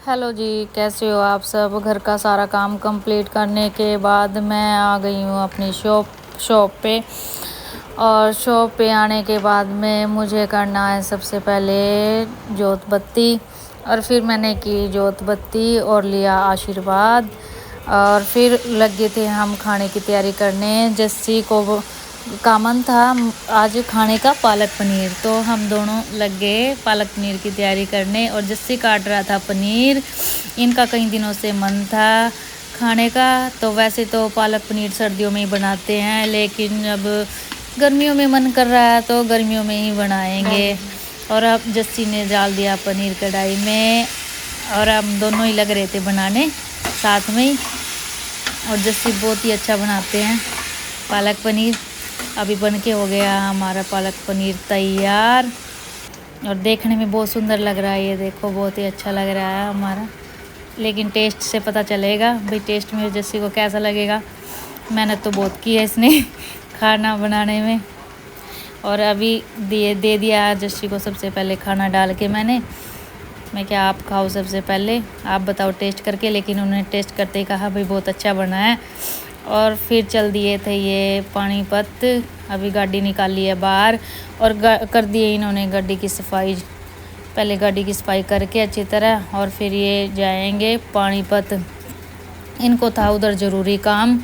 Hello जी, कैसे हो आप सब। घर का सारा काम कंप्लीट करने के बाद मैं आ गई हूँ अपनी शॉप पे। और शॉप पे आने के बाद में मुझे करना है सबसे पहले जोत बत्ती। और फिर मैंने की जोत बत्ती और लिया आशीर्वाद। और फिर लगे थे हम खाने की तैयारी करने। जस्सी को का मन था आज खाने का पालक पनीर, तो हम दोनों लग गए पालक पनीर की तैयारी करने। और जस्सी काट रहा था पनीर। इनका कई दिनों से मन था खाने का। तो वैसे तो पालक पनीर सर्दियों में ही बनाते हैं, लेकिन अब गर्मियों में मन कर रहा है तो गर्मियों में ही बनाएंगे। और अब जस्सी ने डाल दिया पनीर कढ़ाई में और हम दोनों ही लग रहे थे बनाने साथ में ही। और जस्सी बहुत ही अच्छा बनाते हैं पालक पनीर। अभी बन के हो गया हमारा पालक पनीर तैयार और देखने में बहुत सुंदर लग रहा है। ये देखो बहुत ही अच्छा लग रहा है हमारा, लेकिन टेस्ट से पता चलेगा भाई टेस्ट में जस्सी को कैसा लगेगा। मेहनत तो बहुत की है इसने खाना बनाने में। और अभी दे दिया जस्सी को सबसे पहले खाना डाल के मैं क्या आप खाओ सबसे पहले, आप बताओ टेस्ट करके। लेकिन उन्होंने टेस्ट करते ही कहा भाई बहुत अच्छा बना है। और फिर चल दिए थे ये पानीपत। अभी गाड़ी निकाली है बाहर और कर दिए इन्होंने गाड़ी की सफाई। पहले गाड़ी की सफाई करके अच्छी तरह और फिर ये जाएंगे पानीपत। इनको था उधर ज़रूरी काम,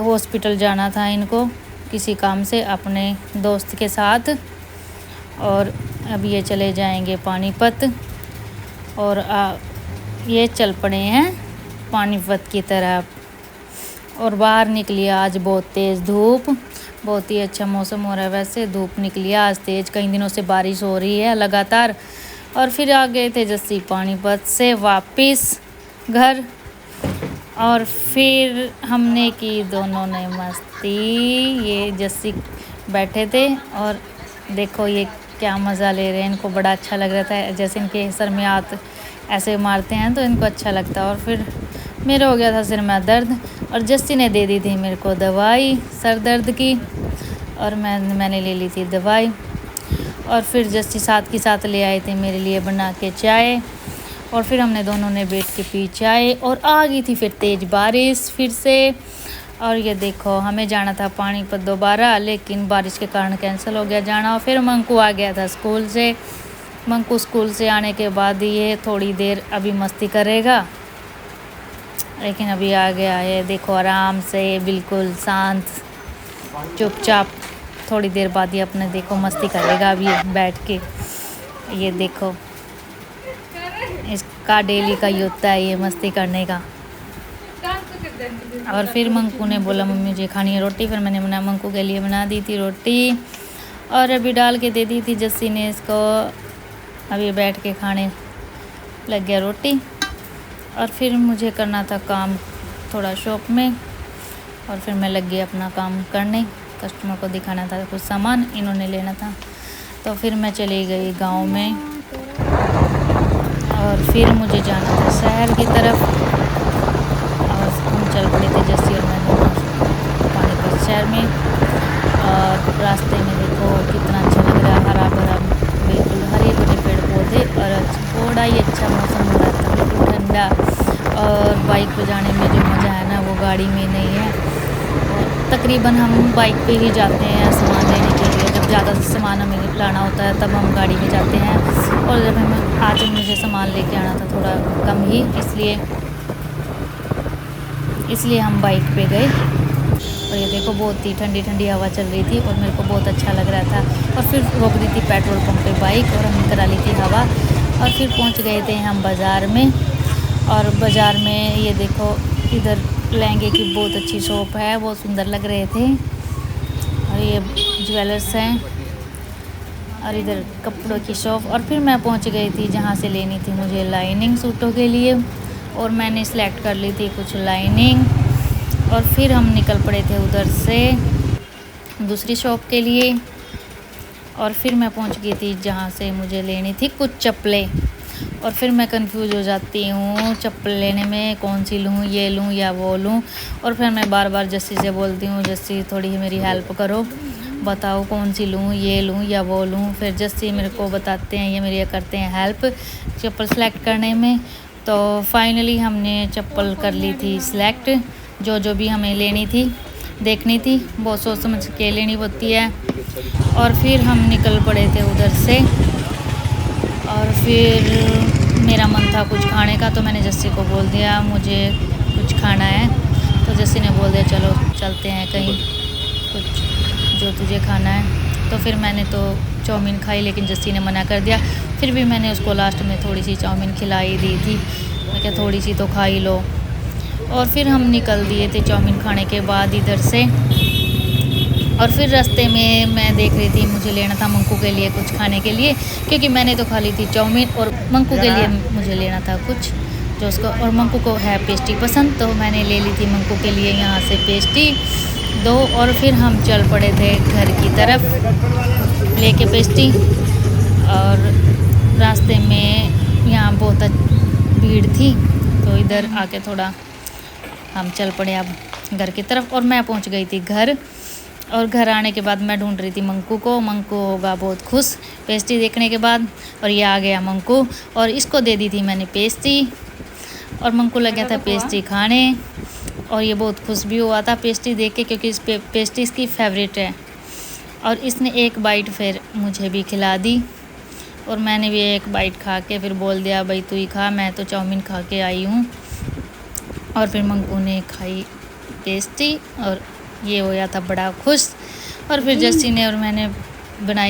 हॉस्पिटल जाना था इनको किसी काम से अपने दोस्त के साथ। और अब ये चले जाएंगे पानीपत और ये चल पड़े हैं पानीपत की तरफ। और बाहर निकली आज बहुत तेज़ धूप, बहुत ही अच्छा मौसम हो रहा है। वैसे धूप निकली आज तेज़, कई दिनों से बारिश हो रही है लगातार। और फिर आ गए थे जस्सी पानीपत से वापस घर। और फिर हमने की दोनों ने मस्ती। ये जस्सी बैठे थे और देखो ये क्या मज़ा ले रहे हैं। इनको बड़ा अच्छा लग रहा था, जैसे इनके सर में हाथ ऐसे मारते हैं तो इनको अच्छा लगता है। और फिर मेरा हो गया था सिर में दर्द और जस्सी ने दे दी थी मेरे को दवाई सर दर्द की। और मैंने ले ली थी दवाई। और फिर जस्सी साथ के साथ ले आए थे मेरे लिए बना के चाय। और फिर हमने दोनों ने बैठ के पी चाय। और आ गई थी फिर तेज़ बारिश फिर से। और ये देखो हमें जाना था पानीपत दोबारा, लेकिन बारिश के कारण कैंसिल हो गया जाना। और फिर मंकू आ गया था स्कूल से। मंकू स्कूल से आने के बाद ये थोड़ी देर अभी मस्ती करेगा, लेकिन अभी आ गया है देखो आराम से बिल्कुल शांत चुपचाप। थोड़ी देर बाद ये अपने देखो मस्ती करेगा अभी बैठ के। ये देखो इसका डेली का ही होता है ये मस्ती करने का। और फिर मंकू ने बोला मम्मी मुझे खानी है रोटी। फिर मैंने मंकू के लिए बना दी थी रोटी और अभी डाल के दे दी थी जस्सी ने इसको। अभी बैठ के खाने लग गया रोटी। और फिर मुझे करना था काम थोड़ा शॉप में और फिर मैं लग गई अपना काम करने। कस्टमर को दिखाना था कुछ सामान इन्होंने लेना था। तो फिर मैं चली गई गांव में और फिर मुझे जाना था शहर की तरफ। और हम चल पड़े थे जस्सी और मैं पानीपत शहर में। और रास्ते में देखो कितना अच्छा लग रहा है, हरा भरा बिल्कुल हरे भरे पेड़ पौधे और बड़ा ही अच्छा मौसम हो रहा था बिल्कुल ठंडा। और बाइक पे जाने में जो मज़ा है ना वो गाड़ी में नहीं है। और तकरीबन हम बाइक पे ही जाते हैं सामान लेने के लिए। जब ज़्यादा सामान हमें लाना होता है तब हम गाड़ी में जाते हैं। और जब आज मुझे सामान लेके आना था थोड़ा कम ही, इसलिए हम बाइक पे गए। और ये देखो बहुत ही ठंडी ठंडी हवा चल रही थी और मेरे को बहुत अच्छा लग रहा था। और फिर रोक दी थी पेट्रोल पंप पे बाइक और हम करा ली थी हवा। और फिर पहुंच गए थे हम बाज़ार में। और बाज़ार में ये देखो इधर लहंगे की बहुत अच्छी शॉप है, बहुत सुंदर लग रहे थे। और ये ज्वेलर्स हैं और इधर कपड़ों की शॉप। और फिर मैं पहुंच गई थी जहां से लेनी थी मुझे लाइनिंग सूटों के लिए। और मैंने सेलेक्ट कर ली थी कुछ लाइनिंग। और फिर हम निकल पड़े थे उधर से दूसरी शॉप के लिए। और फिर मैं पहुंच गई थी जहां से मुझे लेनी थी कुछ चप्पलें। और फिर मैं कंफ्यूज हो जाती हूँ चप्पल लेने में, कौन सी लूँ, ये लूँ या वो लूँ। और फिर मैं बार बार जस्सी से बोलती हूँ जस्सी थोड़ी मेरी हेल्प करो। बताओ कौन सी लूँ, ये लूँ या वो लूँ। फिर जस्सी मेरे को बताते हैं, ये मेरे करते हैं हेल्प चप्पल सेलेक्ट करने में। तो फाइनली हमने चप्पल कर ली थी सिलेक्ट, जो भी हमें लेनी थी, देखनी थी, बहुत सोच समझ के लेनी होती है। और फिर हम निकल पड़े थे उधर से। और फिर मेरा मन था कुछ खाने का, तो मैंने जस्सी को बोल दिया मुझे कुछ खाना है। तो जस्सी ने बोल दिया चलो चलते हैं कहीं, कुछ जो तुझे खाना है। तो फिर मैंने तो चाउमीन खाई, लेकिन जस्सी ने मना कर दिया। फिर भी मैंने उसको लास्ट में थोड़ी सी चाउमीन खिलाई दी थी। मैं क्या थोड़ी सी तो खा ही लो। और फिर हम निकल दिए थे चाउमीन खाने के बाद इधर से। और फिर रास्ते में मैं देख रही थी, मुझे लेना था मंकू के लिए कुछ खाने के लिए, क्योंकि मैंने तो खा ली थी चाउमीन, और मंकू के लिए मुझे लेना था कुछ जो उसको, और मंकू को है पेस्ट्री पसंद, तो मैंने ले ली थी मंकू के लिए यहाँ से पेस्ट्री 2। और फिर हम चल पड़े थे घर की तरफ लेके पेस्ट्री। और रास्ते में यहाँ बहुत भीड़ थी, तो इधर आके थोड़ा हम चल पड़े अब घर की तरफ। और मैं पहुँच गई थी घर। और घर आने के बाद मैं ढूंढ रही थी मंकू को। मंकू होगा बहुत खुश पेस्ट्री देखने के बाद। और ये आ गया मंकू, और इसको दे दी थी मैंने पेस्ट्री, और मंकू लग गया था पेस्ट्री खाने। और ये बहुत खुश भी हुआ था पेस्ट्री देख के, क्योंकि इस पेस्ट्री इसकी फेवरेट है। और इसने एक बाइट फिर मुझे भी खिला दी, और मैंने भी एक बाइट खा के फिर बोल दिया भाई तू ही खा, मैं तो चाउमीन खा के आई हूँ। और फिर मंकू ने खाई पेस्ट्री, और ये हो गया था बड़ा खुश। और फिर जस्सी ने और मैंने बनाई